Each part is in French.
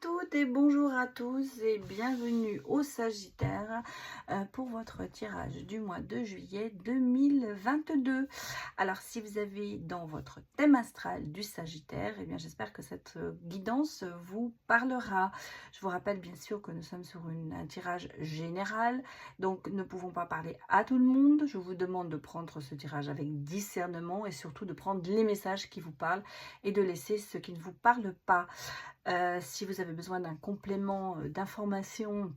toutes et bonjour à tous et bienvenue au Sagittaire pour votre tirage du mois de juillet 2022. Alors si vous avez dans votre thème astral du Sagittaire, eh bien j'espère que cette guidance vous parlera. Je vous rappelle bien sûr que nous sommes sur un tirage général, donc ne pouvons pas parler à tout le monde. Je vous demande de prendre ce tirage avec discernement et surtout de prendre les messages qui vous parlent et de laisser ce qui ne vous parle pas. Si vous avez besoin d'un complément d'information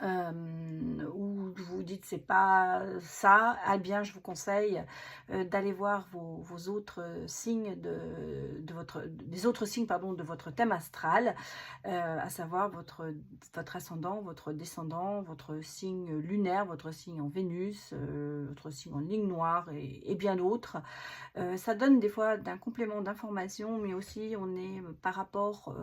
ou vous dites c'est pas ça, eh bien je vous conseille d'aller voir vos autres signes des autres signes pardon, de votre thème astral, à savoir votre ascendant, votre descendant, votre signe lunaire, votre signe en Vénus, votre signe en ligne noire et bien d'autres. Ça donne des fois d'un complément d'information, mais aussi on est par rapport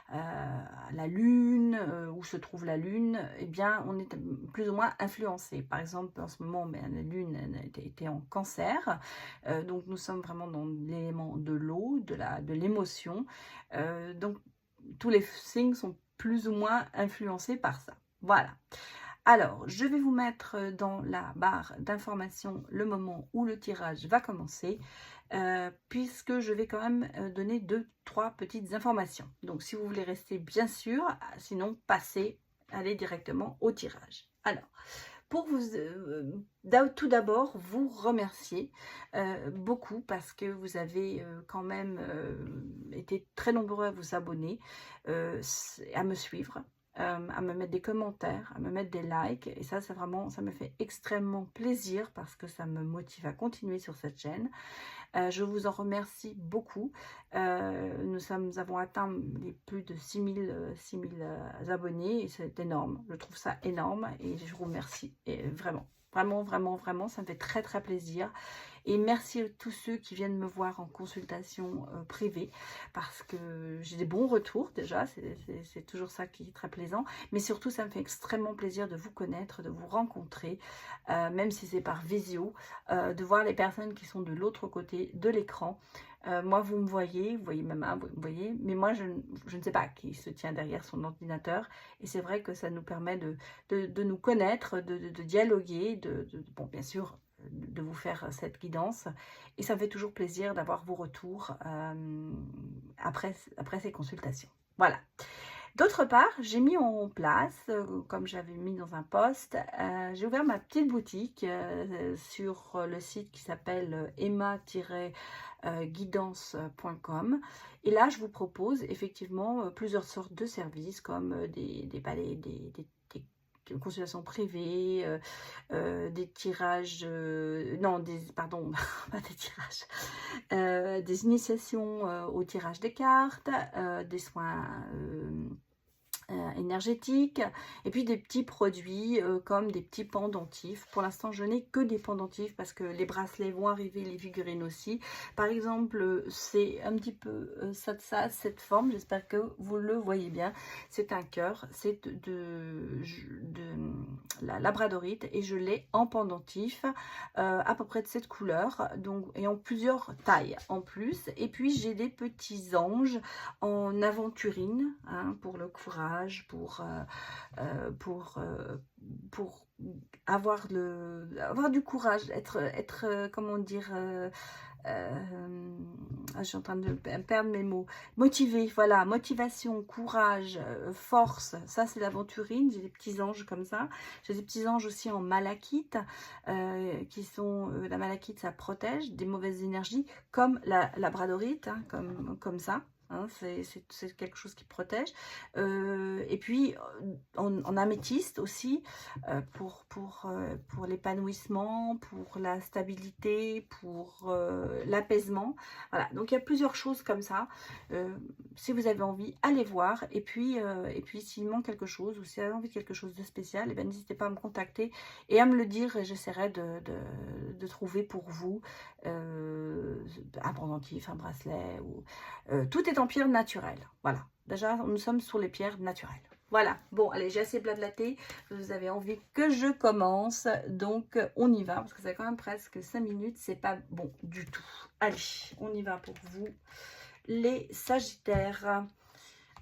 à la lune, où se trouve la lune, eh bien on est plus ou moins influencé. Par exemple en ce moment la lune était en cancer, donc nous sommes vraiment dans l'élément de l'eau, de l'émotion, donc tous les signes sont plus ou moins influencés par ça. Voilà. Alors, je vais vous mettre dans la barre d'information le moment où le tirage va commencer, puisque je vais quand même donner 2-3 petites informations. Donc, si vous voulez rester, bien sûr, sinon, allez directement au tirage. Alors, pour vous, tout d'abord, vous remercier beaucoup parce que vous avez quand même été très nombreux à vous abonner, à me suivre, à me mettre des commentaires, à me mettre des likes, et ça vraiment, ça me fait extrêmement plaisir parce que ça me motive à continuer sur cette chaîne. Je vous en remercie beaucoup. Nous avons atteint les plus de 6000 abonnés et c'est énorme. Je trouve ça énorme et je vous remercie. Et vraiment, vraiment, vraiment, vraiment, ça me fait très, très plaisir. Et merci à tous ceux qui viennent me voir en consultation privée parce que j'ai des bons retours déjà, c'est toujours ça qui est très plaisant. Mais surtout, ça me fait extrêmement plaisir de vous connaître, de vous rencontrer, même si c'est par visio, de voir les personnes qui sont de l'autre côté de l'écran. Moi, vous me voyez ma main, vous me voyez, mais moi, je ne sais pas qui se tient derrière son ordinateur. Et c'est vrai que ça nous permet de nous connaître, de dialoguer, bon, bien sûr, de vous faire cette guidance. Et ça me fait toujours plaisir d'avoir vos retours après ces consultations. Voilà. D'autre part, j'ai mis en place, comme j'avais mis dans un post, j'ai ouvert ma petite boutique sur le site qui s'appelle emma-guidance.com. Et là, je vous propose effectivement plusieurs sortes de services comme des consultations privées, des tirages, non, pardon, pas des tirages, des initiations au tirage des cartes, des soins énergétiques, et puis des petits produits comme des petits pendentifs. Pour l'instant, je n'ai que des pendentifs parce que les bracelets vont arriver, les figurines aussi. Par exemple, c'est un petit peu cette forme, j'espère que vous le voyez bien. C'est un cœur, c'est de la labradorite et je l'ai en pendentif à peu près de cette couleur, donc, et en plusieurs tailles en plus. Et puis j'ai des petits anges en aventurine, hein, pour le courage, pour avoir du courage, être comment dire, je suis en train de perdre mes mots, motivé, voilà, motivation, courage, force, ça c'est l'aventurine. J'ai des petits anges comme ça. J'ai des petits anges aussi en malachite, qui sont, la malachite ça protège des mauvaises énergies, comme la labradorite, hein, comme ça. Hein, c'est quelque chose qui protège. Et puis en améthyste aussi, pour l'épanouissement, pour la stabilité, pour l'apaisement. Voilà, donc il y a plusieurs choses comme ça. Si vous avez envie, allez voir. Et puis s'il manque quelque chose ou si vous avez envie de quelque chose de spécial, eh ben, n'hésitez pas à me contacter et à me le dire, et j'essaierai de trouver pour vous un pendentif, un bracelet, ou tout est en pierre naturelle. Voilà, déjà nous sommes sur les pierres naturelles. Voilà, bon, allez, j'ai assez blablaté. Vous avez envie que je commence, donc on y va, parce que ça fait quand même presque 5 minutes, c'est pas bon du tout. Allez, on y va pour vous, les Sagittaires.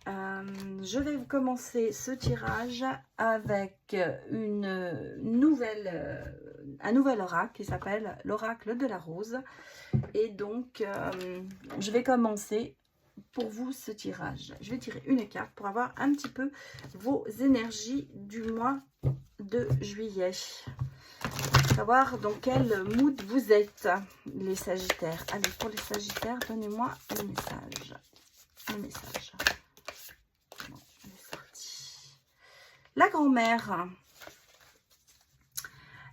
Je vais commencer ce tirage avec un nouvel oracle qui s'appelle l'oracle de la rose. Et donc, je vais commencer pour vous ce tirage. Je vais tirer une carte pour avoir un petit peu vos énergies du mois de juillet. Savoir dans quel mood vous êtes, les Sagittaires. Allez, pour les Sagittaires, donnez-moi le message. Le message. Bon, elle est sortie. La grand-mère.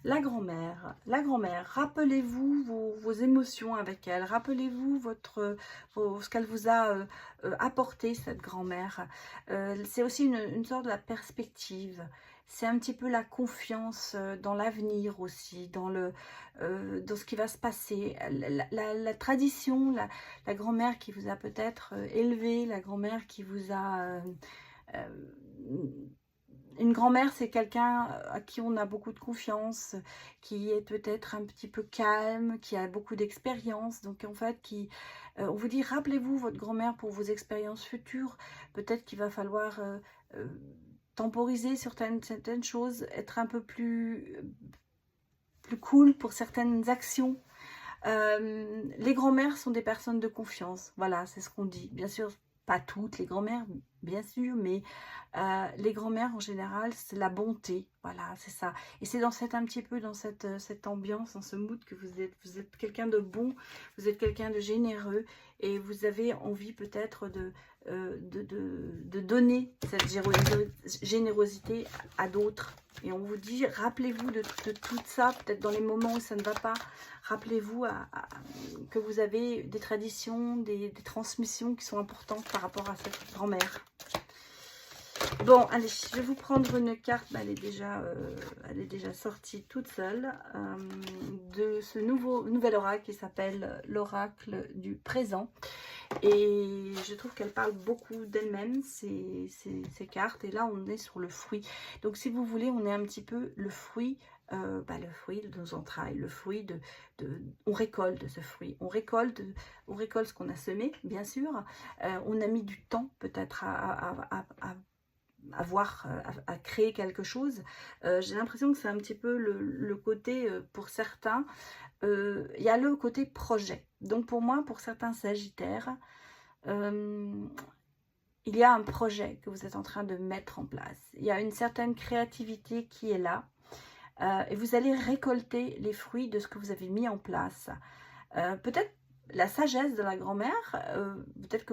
La grand-mère, rappelez-vous vos émotions avec elle, rappelez-vous ce qu'elle vous a apporté, cette grand-mère. C'est aussi une sorte de la perspective, c'est un petit peu la confiance dans l'avenir aussi, dans ce qui va se passer. La tradition, la grand-mère qui vous a peut-être élevé, la grand-mère qui vous a... une grand-mère, c'est quelqu'un à qui on a beaucoup de confiance, qui est peut-être un petit peu calme, qui a beaucoup d'expérience. Donc en fait, on vous dit, rappelez-vous votre grand-mère pour vos expériences futures. Peut-être qu'il va falloir temporiser certaines choses, être un peu plus cool pour certaines actions. Les grand-mères sont des personnes de confiance. Voilà, c'est ce qu'on dit. Bien sûr, pas toutes les grand-mères, bien sûr, mais les grand-mères en général, c'est la bonté. Voilà, c'est ça. Et c'est un petit peu dans cette ambiance, dans ce mood que vous êtes. Vous êtes quelqu'un de bon, vous êtes quelqu'un de généreux et vous avez envie peut-être de donner cette générosité à d'autres. Et on vous dit, rappelez-vous de tout ça, peut-être dans les moments où ça ne va pas. Rappelez-vous que vous avez des traditions, des transmissions qui sont importantes par rapport à cette grand-mère. Bon, allez, je vais vous prendre une carte, elle est déjà sortie toute seule, de ce nouvel oracle qui s'appelle l'oracle du présent. Et je trouve qu'elle parle beaucoup d'elle-même, ces cartes. Et là, on est sur le fruit. Donc, si vous voulez, on est un petit peu le fruit de nos entrailles, le fruit on récolte ce fruit, on récolte ce qu'on a semé, bien sûr. On a mis du temps peut-être à créer quelque chose. J'ai l'impression que c'est un petit peu le côté, pour certains, il y a le côté projet. Donc pour moi, pour certains Sagittaires, il y a un projet que vous êtes en train de mettre en place. Il y a une certaine créativité qui est là. Et vous allez récolter les fruits de ce que vous avez mis en place. Peut-être la sagesse de la grand-mère, peut-être que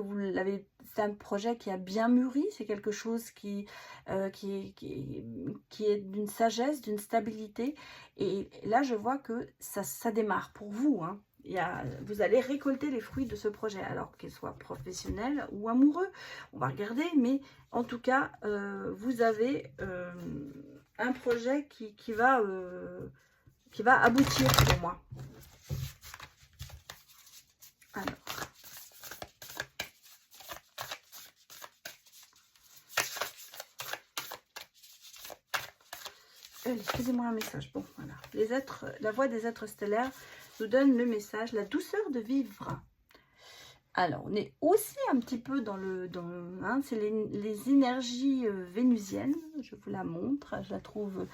c'est un projet qui a bien mûri, c'est quelque chose qui est d'une sagesse, d'une stabilité. Et là, je vois que ça démarre pour vous, hein. Vous allez récolter les fruits de ce projet, alors qu'il soit professionnel ou amoureux. On va regarder, mais en tout cas, vous avez un projet qui va aboutir pour moi. Alors. Excusez-moi un message. Bon, voilà. La voix des êtres stellaires nous donne le message, la douceur de vivre. Alors, on est aussi un petit peu hein, c'est les énergies vénusiennes. Je vous la montre. Je la trouve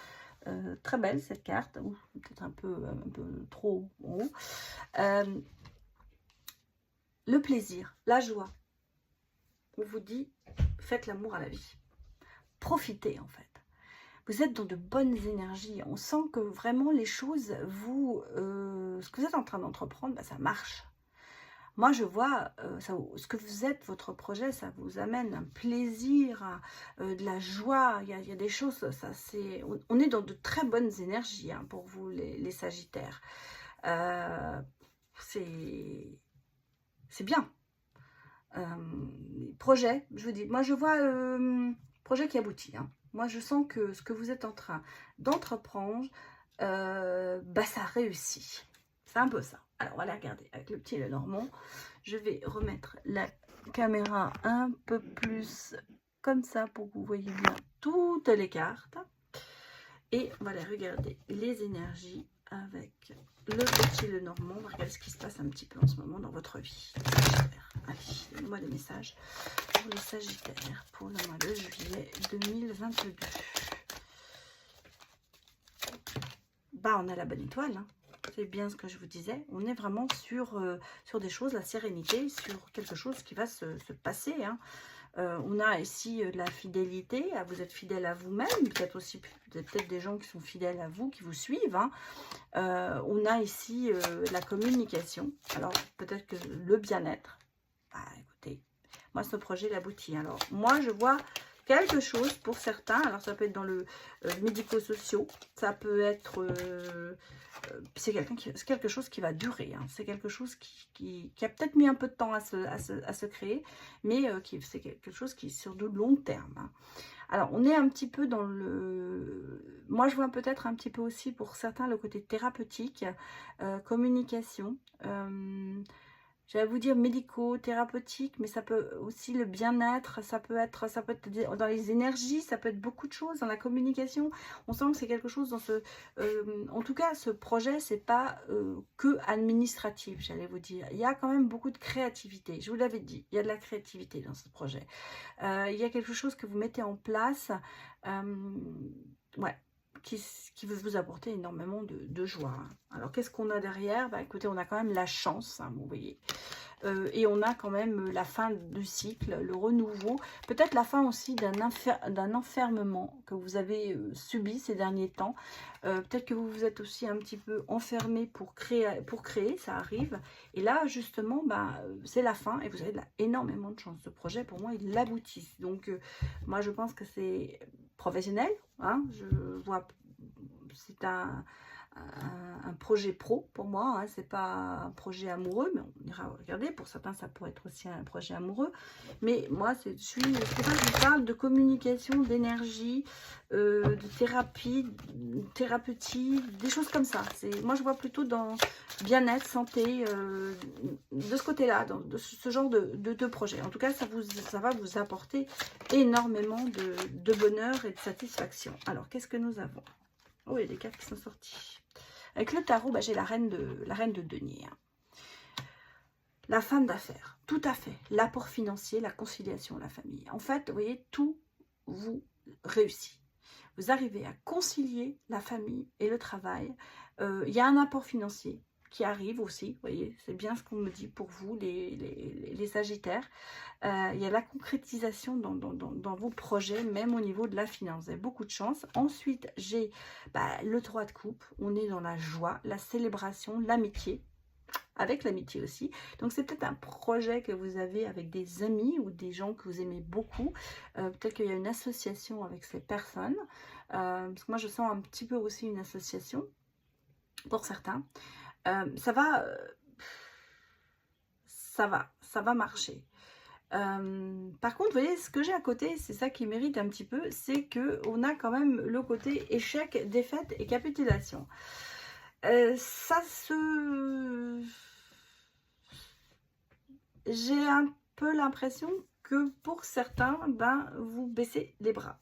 très belle, cette carte. Peut-être un peu trop haut. Le plaisir, la joie. On vous dit, faites l'amour à la vie. Profitez, en fait. Vous êtes dans de bonnes énergies. On sent que vraiment les choses, ce que vous êtes en train d'entreprendre, ça marche. Moi, je vois ce que vous êtes, votre projet, ça vous amène un plaisir, de la joie. Il y a des choses, on est dans de très bonnes énergies, hein, pour vous, les Sagittaires. C'est bien. Projet, je vous dis, moi je vois projet qui aboutit, hein. Moi je sens que ce que vous êtes en train d'entreprendre, ça réussit. C'est un peu ça. Alors on va la regarder avec le petit Lenormand. Je vais remettre la caméra un peu plus comme ça pour que vous voyez bien toutes les cartes. Et on va aller regarder les énergies avec le petit le normand. On va regarder ce qui se passe un petit peu en ce moment dans votre vie. Allez, donnez-moi des messages pour le Sagittaire pour le mois de juillet 2022. Bah, on a la bonne étoile, hein. C'est bien ce que je vous disais. On est vraiment sur des choses, la sérénité, sur quelque chose qui va se passer, hein. On a ici de la fidélité. Vous êtes fidèle à vous-même. Peut-être aussi peut-être des gens qui sont fidèles à vous, qui vous suivent, hein. On a ici la communication. Alors, peut-être que le bien-être. Bah, écoutez, moi, ce projet, il aboutit. Alors, moi, je vois quelque chose pour certains. Alors, ça peut être dans le médico-social. Ça peut être... c'est quelque chose qui va durer, hein. C'est quelque chose qui a peut-être mis un peu de temps à se créer, mais c'est quelque chose qui est sur de long terme, hein. Alors, on est un petit peu dans le... Moi, je vois peut-être un petit peu aussi pour certains le côté thérapeutique, communication, j'allais vous dire médicaux, thérapeutiques, mais ça peut aussi le bien-être, ça peut être dans les énergies, ça peut être beaucoup de choses dans la communication. On sent que c'est quelque chose dans en tout cas, ce projet, c'est pas que administratif, j'allais vous dire. Il y a quand même beaucoup de créativité. Je vous l'avais dit, il y a de la créativité dans ce projet. Il y a quelque chose que vous mettez en place, ouais, qui veut vous apporter énormément de joie. Alors, qu'est-ce qu'on a derrière? Bah, écoutez, on a quand même la chance, hein, vous voyez. Et on a quand même la fin du cycle, le renouveau. Peut-être la fin aussi d'un enfermement que vous avez subi ces derniers temps. Peut-être que vous vous êtes aussi un petit peu enfermé pour créer, ça arrive. Et là, justement, bah, c'est la fin et vous avez énormément de chance. Ce projet, pour moi, il aboutit. Donc, moi, je pense que c'est professionnel, hein, je vois, c'est un projet pro pour moi, hein, c'est pas un projet amoureux, mais on ira regarder. Pour certains, ça pourrait être aussi un projet amoureux, mais moi, c'est pour ça que je vous parle de communication, d'énergie, de thérapie, thérapeutique, des choses comme ça. Moi, je vois plutôt dans bien-être, santé, de ce côté-là, de ce genre de projet. En tout cas, ça va vous apporter énormément de bonheur et de satisfaction. Alors, qu'est-ce que nous avons? Oh, il y a des cartes qui sont sorties. Avec le tarot, bah, j'ai la reine de denier, hein. La femme d'affaires, tout à fait. L'apport financier, la conciliation, la famille. En fait, vous voyez, tout vous réussit. Vous arrivez à concilier la famille et le travail. Il y a un apport financier qui arrive aussi, vous voyez, c'est bien ce qu'on me dit pour vous, les Sagittaires. Il y a la concrétisation dans vos projets, même au niveau de la finance. Vous avez beaucoup de chance. Ensuite, j'ai le 3 de coupe. On est dans la joie, la célébration, l'amitié, avec l'amitié aussi. Donc, c'est peut-être un projet que vous avez avec des amis ou des gens que vous aimez beaucoup. Peut-être qu'il y a une association avec ces personnes. Parce que moi, je sens un petit peu aussi une association pour certains. Ça va marcher. Par contre, vous voyez, ce que j'ai à côté, c'est ça qui mérite un petit peu, c'est qu'on a quand même le côté échec, défaite et capitulation. J'ai un peu l'impression que pour certains, vous baissez les bras.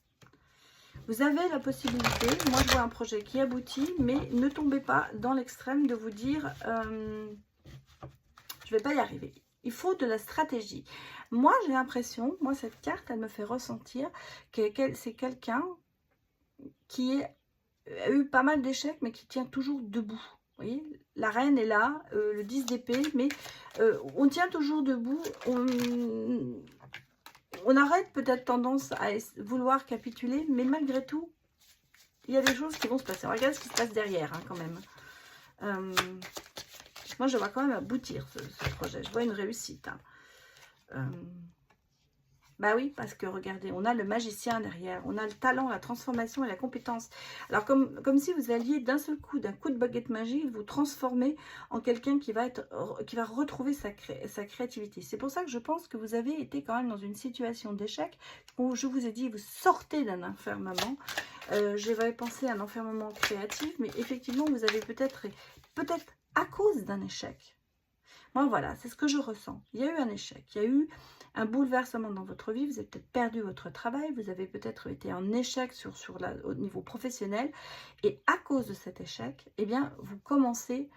Vous avez la possibilité, moi je vois un projet qui aboutit, mais ne tombez pas dans l'extrême de vous dire je ne vais pas y arriver. Il faut de la stratégie. Moi j'ai l'impression, moi cette carte elle me fait ressentir que c'est quelqu'un qui a eu pas mal d'échecs mais qui tient toujours debout. Vous voyez, la reine est là, le 10 d'épée, mais on tient toujours debout, on arrête peut-être tendance à vouloir capituler, mais malgré tout, il y a des choses qui vont se passer. On regarde ce qui se passe derrière, hein, quand même. Moi, je vois quand même aboutir ce projet. Je vois une réussite, hein. Bah oui, parce que regardez, on a le magicien derrière, on a le talent, la transformation et la compétence. Alors comme si vous alliez d'un seul coup, d'un coup de baguette magique, vous transformer en quelqu'un qui va retrouver sa créativité. C'est pour ça que je pense que vous avez été quand même dans une situation d'échec où je vous ai dit, vous sortez d'un enfermement. J'avais pensé à un enfermement créatif, mais effectivement, vous avez peut-être à cause d'un échec, Moi, voilà, c'est ce que je ressens. Il y a eu un échec, il y a eu un bouleversement dans votre vie, vous avez peut-être perdu votre travail, vous avez peut-être été en échec au niveau professionnel, et à cause de cet échec, eh bien, vous commencez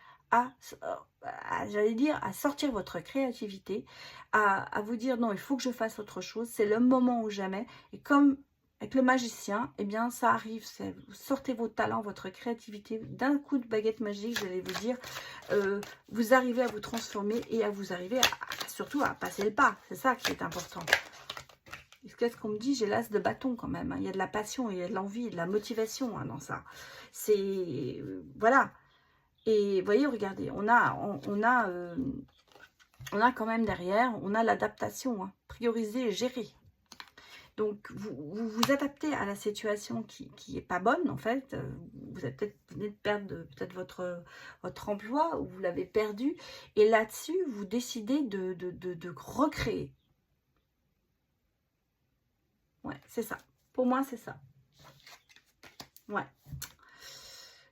j'allais dire, à sortir votre créativité, à vous dire non, il faut que je fasse autre chose, c'est le moment ou jamais, et comme avec le magicien, eh bien, ça arrive, vous sortez vos talents, votre créativité, d'un coup de baguette magique, j'allais vous dire, vous arrivez à vous transformer et à vous arriver surtout à passer le pas. C'est ça qui est important. Qu'est-ce qu'on me dit? J'ai l'as de bâton quand même. Hein. Il y a de la passion, il y a de l'envie, de la motivation hein, dans ça. C'est... voilà. Et vous voyez, regardez, on a quand même derrière, on a l'adaptation. Hein, prioriser et gérer. Donc, vous adaptez à la situation qui n'est pas bonne, en fait. Vous avez peut-être venez de perdre votre emploi ou vous l'avez perdu. Et là-dessus, vous décidez de recréer. Ouais, c'est ça. Pour moi, c'est ça. Ouais.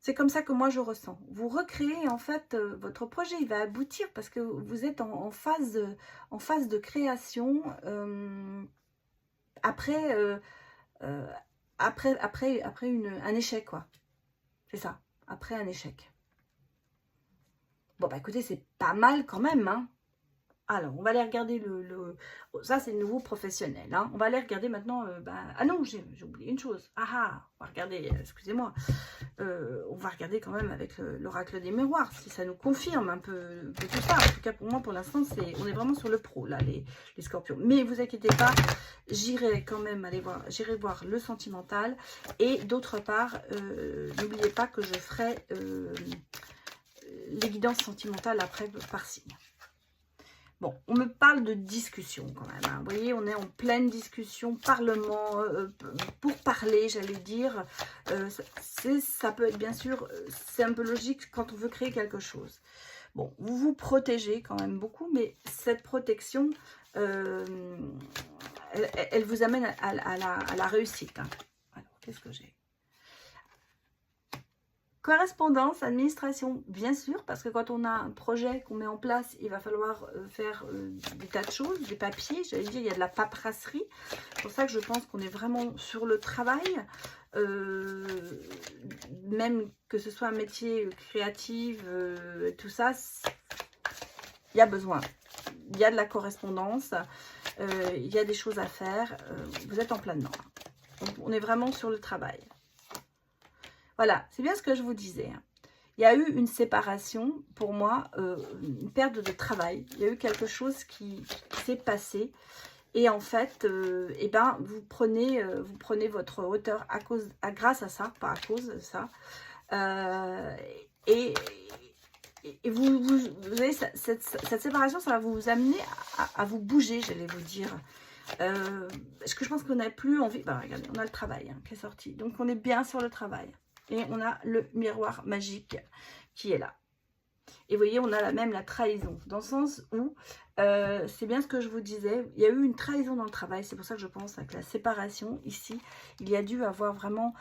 C'est comme ça que moi, je ressens. Vous recréez, en fait, votre projet. Il va aboutir parce que vous êtes en phase de création. Après, un échec, quoi. C'est ça, après un échec. Bon, bah écoutez, c'est pas mal quand même, hein. Alors, on va aller regarder ça, c'est le nouveau professionnel, hein. On va aller regarder maintenant... ah non, j'ai oublié une chose. On va regarder, excusez-moi. On va regarder quand même avec l'oracle des miroirs, si ça nous confirme un peu tout ça. En tout cas, pour moi, pour l'instant, on est vraiment sur le pro, là, les scorpions. Mais vous inquiétez pas, j'irai quand même j'irai voir le sentimental. Et d'autre part, n'oubliez pas que je ferai les guidances sentimentales après par signe. Bon, on me parle de discussion quand même. Hein. Vous voyez, on est en pleine discussion, parlement, pour parler, j'allais dire. Ça peut être, bien sûr, c'est un peu logique quand on veut créer quelque chose. Bon, vous vous protégez quand même beaucoup, mais cette protection, elle vous amène à la réussite. Hein. Alors, qu'est-ce que j'ai ? Correspondance, administration, bien sûr, parce que quand on a un projet qu'on met en place, il va falloir faire des tas de choses, des papiers, j'allais dire, il y a de la paperasserie. C'est pour ça que je pense qu'on est vraiment sur le travail, même que ce soit un métier créatif, tout ça, il y a besoin. Il y a de la correspondance, il y a des choses à faire, vous êtes en plein dedans. On est vraiment sur le travail. Voilà, c'est bien ce que je vous disais. Il y a eu une séparation, pour moi, une perte de travail. Il y a eu quelque chose qui s'est passé. Et en fait, eh ben, vous prenez votre hauteur grâce à ça, pas à cause de ça. Et vous avez cette séparation, ça va vous amener à vous bouger, j'allais vous dire. Parce que je pense qu'on n'a plus envie... Bah, regardez, on a le travail hein, qui est sorti. Donc, on est bien sur le travail. Et on a le miroir magique qui est là. Et vous voyez, on a même la trahison. Dans le sens où, c'est bien ce que je vous disais, il y a eu une trahison dans le travail. C'est pour ça que je pense que la séparation, ici, il y a dû avoir vraiment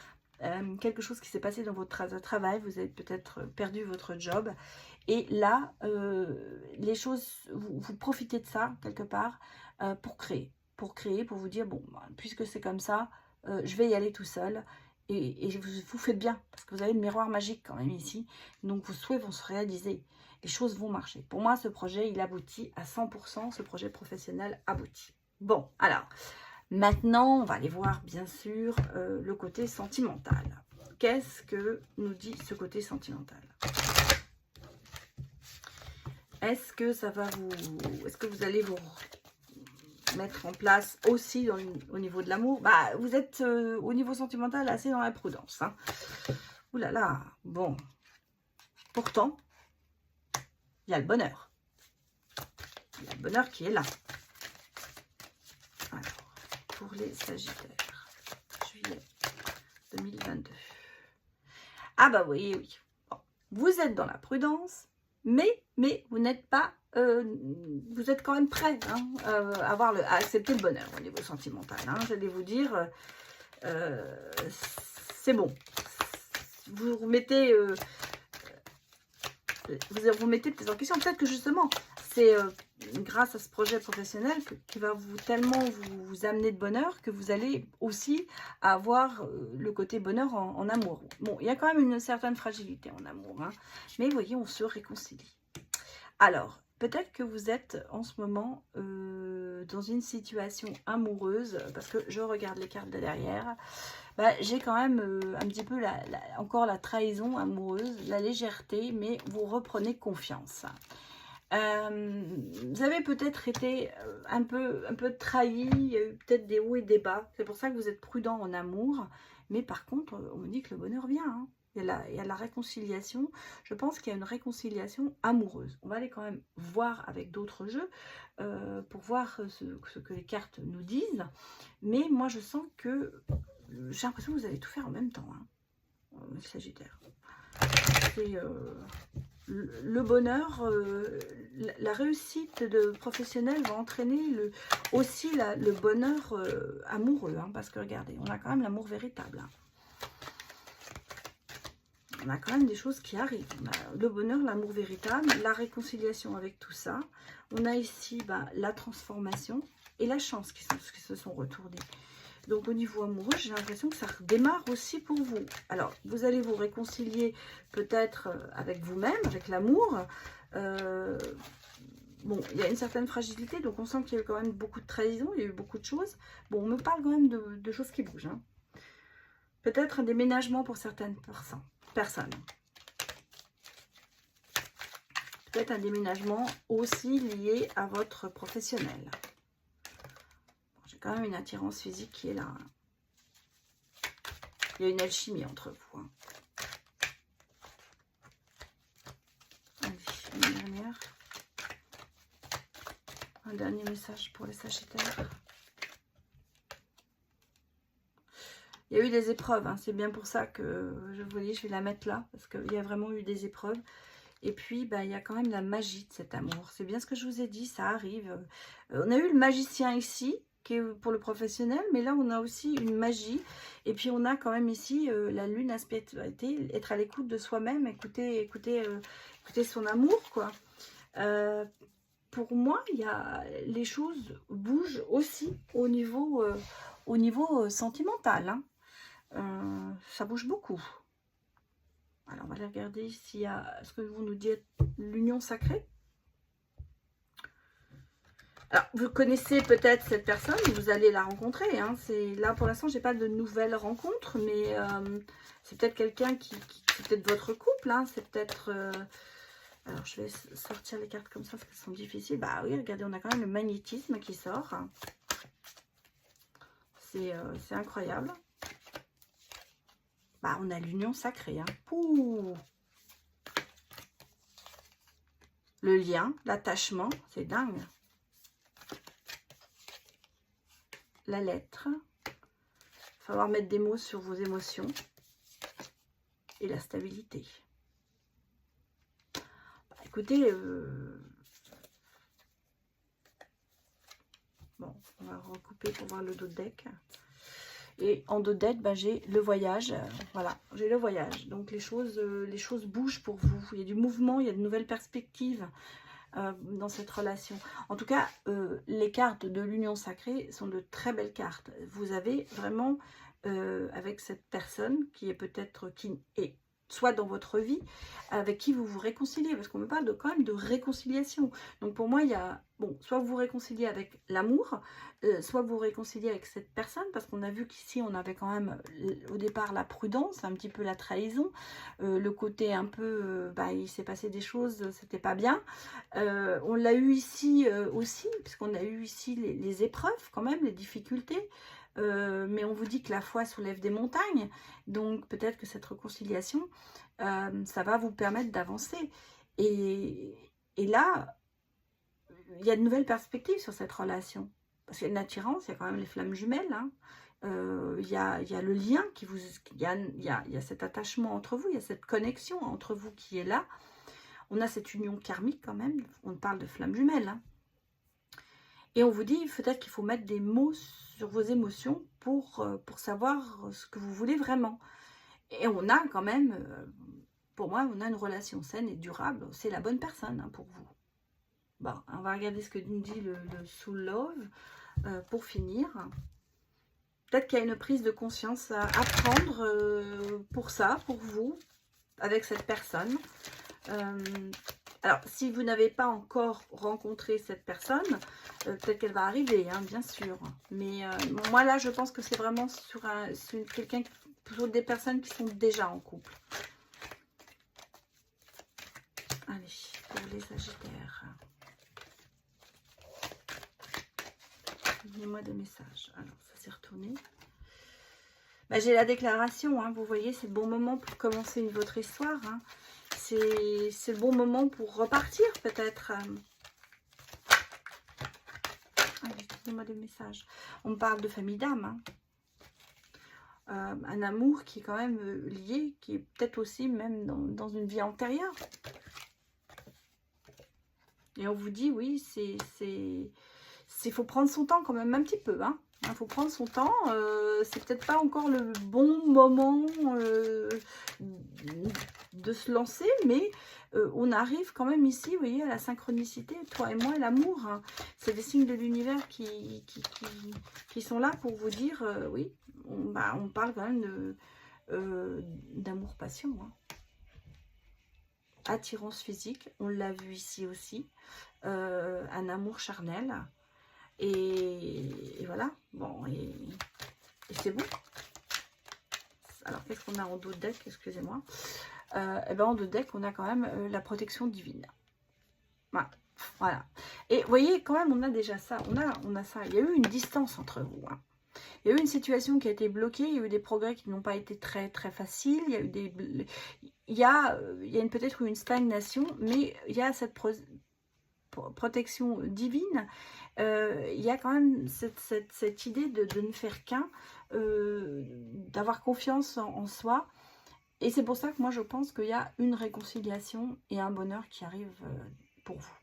quelque chose qui s'est passé dans votre travail. Vous avez peut-être perdu votre job. Et là, les choses, vous profitez de ça, quelque part, pour créer. Pour vous dire, bon, puisque c'est comme ça, je vais y aller tout seul. Et vous faites bien, parce que vous avez le miroir magique quand même ici. Donc vos souhaits vont se réaliser. Les choses vont marcher. Pour moi, ce projet, il aboutit à 100%. Ce projet professionnel aboutit. Bon, alors, maintenant, on va aller voir, bien sûr, le côté sentimental. Qu'est-ce que nous dit ce côté sentimental? Est-ce que ça va vous... Est-ce que vous allez vous mettre en place aussi au niveau de l'amour? Bah, vous êtes au niveau sentimental assez dans la prudence. Hein. Ouh là là, bon. Pourtant, il y a le bonheur. Il y a le bonheur qui est là. Alors, pour les Sagittaires, juillet 2022. Ah bah oui, oui. Bon. Vous êtes dans la prudence, mais vous n'êtes pas... vous êtes quand même prêt hein, à accepter le bonheur au niveau sentimental. Hein, j'allais vous dire, c'est bon. Vous remettez vous mettez peut-être en question. Peut-être que justement, c'est grâce à ce projet professionnel qui va tellement vous amener de bonheur que vous allez aussi avoir le côté bonheur en amour. Bon, il y a quand même une certaine fragilité en amour, hein, mais vous voyez, on se réconcilie. Alors, peut-être que vous êtes en ce moment dans une situation amoureuse, parce que je regarde les cartes de derrière. Bah, j'ai quand même un petit peu encore la trahison amoureuse, la légèreté, mais vous reprenez confiance. Vous avez peut-être été un peu trahi, il y a eu peut-être des hauts et des bas. C'est pour ça que vous êtes prudent en amour. Mais par contre, on me dit que le bonheur vient, hein. Il y a la réconciliation. Je pense qu'il y a une réconciliation amoureuse. On va aller quand même voir avec d'autres jeux pour voir ce que les cartes nous disent. Mais moi, je sens que j'ai l'impression que vous allez tout faire en même temps, hein, Sagittaire. C'est le bonheur, la réussite professionnelle va entraîner aussi le bonheur amoureux, hein, parce que regardez, on a quand même l'amour véritable, hein. On a quand même des choses qui arrivent. On a le bonheur, l'amour véritable, la réconciliation avec tout ça. On a ici la transformation et la chance qui se sont retournées. Donc au niveau amoureux, j'ai l'impression que ça redémarre aussi pour vous. Alors, vous allez vous réconcilier peut-être avec vous-même, avec l'amour. Bon, il y a une certaine fragilité, donc on sent qu'il y a eu quand même beaucoup de trahison, il y a eu beaucoup de choses. Bon, on me parle quand même de choses qui bougent, hein. Peut-être un déménagement pour certaines personnes. Peut-être un déménagement aussi lié à votre professionnel. J'ai quand même une attirance physique qui est là, hein. Il y a une alchimie entre vous, hein. Allez, une dernière. Un dernier message pour les Sagittaires. Il y a eu des épreuves, hein. C'est bien pour ça que je vous dis, je vais la mettre là, parce qu'il y a vraiment eu des épreuves. Et puis, il y a quand même la magie de cet amour. C'est bien ce que je vous ai dit, ça arrive. On a eu le magicien ici, qui est pour le professionnel, mais là, on a aussi une magie. Et puis, on a quand même ici la lune, la spiritualité, être à l'écoute de soi-même, écouter son amour, quoi. Pour moi, les choses bougent aussi au niveau sentimental, hein. Ça bouge beaucoup. Alors, on va aller regarder s'il y a ce que vous nous dites, l'union sacrée. Alors, vous connaissez peut-être cette personne, vous allez la rencontrer, hein. Là, pour l'instant, je n'ai pas de nouvelles rencontres, mais c'est peut-être quelqu'un c'est peut-être votre couple, hein. C'est peut-être... alors, je vais sortir les cartes comme ça, parce qu'elles sont difficiles. Bah oui, regardez, on a quand même le magnétisme qui sort. C'est incroyable. On a l'union sacrée, hein. Pouh. Le lien, l'attachement, c'est dingue. La lettre. Il va falloir mettre des mots sur vos émotions. Et la stabilité. Écoutez, bon, on va recouper pour voir le dos de deck. Et en dos de deck, j'ai le voyage. Voilà, j'ai le voyage. Donc les choses bougent pour vous. Il y a du mouvement, il y a de nouvelles perspectives dans cette relation. En tout cas, les cartes de l'union sacrée sont de très belles cartes. Vous avez vraiment, avec cette personne qui est peut-être, qui est soit dans votre vie, avec qui vous vous réconciliez, parce qu'on me parle quand même de réconciliation. Donc pour moi, il y a, bon, soit vous vous réconciliez avec l'amour, soit vous vous réconciliez avec cette personne, parce qu'on a vu qu'ici, on avait quand même, au départ, la prudence, un petit peu la trahison, le côté un peu, il s'est passé des choses, c'était pas bien. On l'a eu ici aussi, puisqu'on a eu ici les épreuves, quand même, les difficultés. Mais on vous dit que la foi soulève des montagnes, donc peut-être que cette réconciliation, ça va vous permettre d'avancer. Et là, il y a de nouvelles perspectives sur cette relation. Parce qu'il y a une attirance, il y a quand même les flammes jumelles, hein. Il y a le lien, il y a cet attachement entre vous, il y a cette connexion entre vous qui est là. On a cette union karmique quand même, on parle de flammes jumelles, hein. Et on vous dit peut-être qu'il faut mettre des mots sur vos émotions pour savoir ce que vous voulez vraiment. Et on a quand même, pour moi, on a une relation saine et durable. C'est la bonne personne hein, pour vous. Bon, on va regarder ce que nous dit le Soul Love pour finir. Peut-être qu'il y a une prise de conscience à prendre pour ça, pour vous, avec cette personne. Alors, si vous n'avez pas encore rencontré cette personne, peut-être qu'elle va arriver, hein, bien sûr. Mais moi, là, je pense que c'est vraiment sur quelqu'un, sur des personnes qui sont déjà en couple. Allez, pour les Sagittaires. Donnez-moi des messages. Alors, ça s'est retourné. Bah, j'ai la déclaration, hein, vous voyez, c'est le bon moment pour commencer votre histoire. Hein. C'est le bon moment pour repartir, peut-être. Allez, donnez-moi des messages. On parle de famille d'âme. Hein. Un amour qui est quand même lié, qui est peut-être aussi même dans une vie antérieure. Et on vous dit, oui, faut prendre son temps quand même un petit peu. Hein. Il faut prendre son temps. C'est peut-être pas encore le bon moment de se lancer, mais on arrive quand même ici, vous voyez, à la synchronicité, toi et moi, l'amour. Hein. C'est des signes de l'univers qui sont là pour vous dire, oui, on parle quand même d'amour-passion. Hein. Attirance physique, on l'a vu ici aussi. Un amour charnel. Et voilà, bon, et c'est bon. Alors, qu'est-ce qu'on a en dos de deck, excusez-moi. Et ben en dos de deck, on a quand même la protection divine. Voilà. Et vous voyez, quand même, on a déjà ça. On a ça. Il y a eu une distance entre vous. Hein. Il y a eu une situation qui a été bloquée. Il y a eu des progrès qui n'ont pas été très, très faciles. Il y a eu il y a peut-être une stagnation, mais il y a cette protection divine. Il y a quand même cette idée de ne faire qu'un, d'avoir confiance en soi. Et c'est pour ça que moi je pense qu'il y a une réconciliation et un bonheur qui arrive pour vous.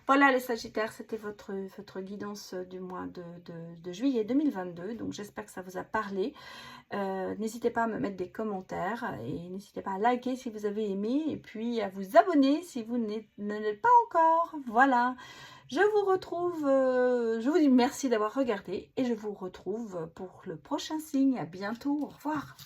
Voilà les Sagittaires, c'était votre guidance du mois de juillet 2022. Donc j'espère que ça vous a parlé. N'hésitez pas à me mettre des commentaires et n'hésitez pas à liker si vous avez aimé et puis à vous abonner si vous ne l'êtes pas encore. Voilà, je vous retrouve, je vous dis merci d'avoir regardé et je vous retrouve pour le prochain signe. À bientôt, au revoir.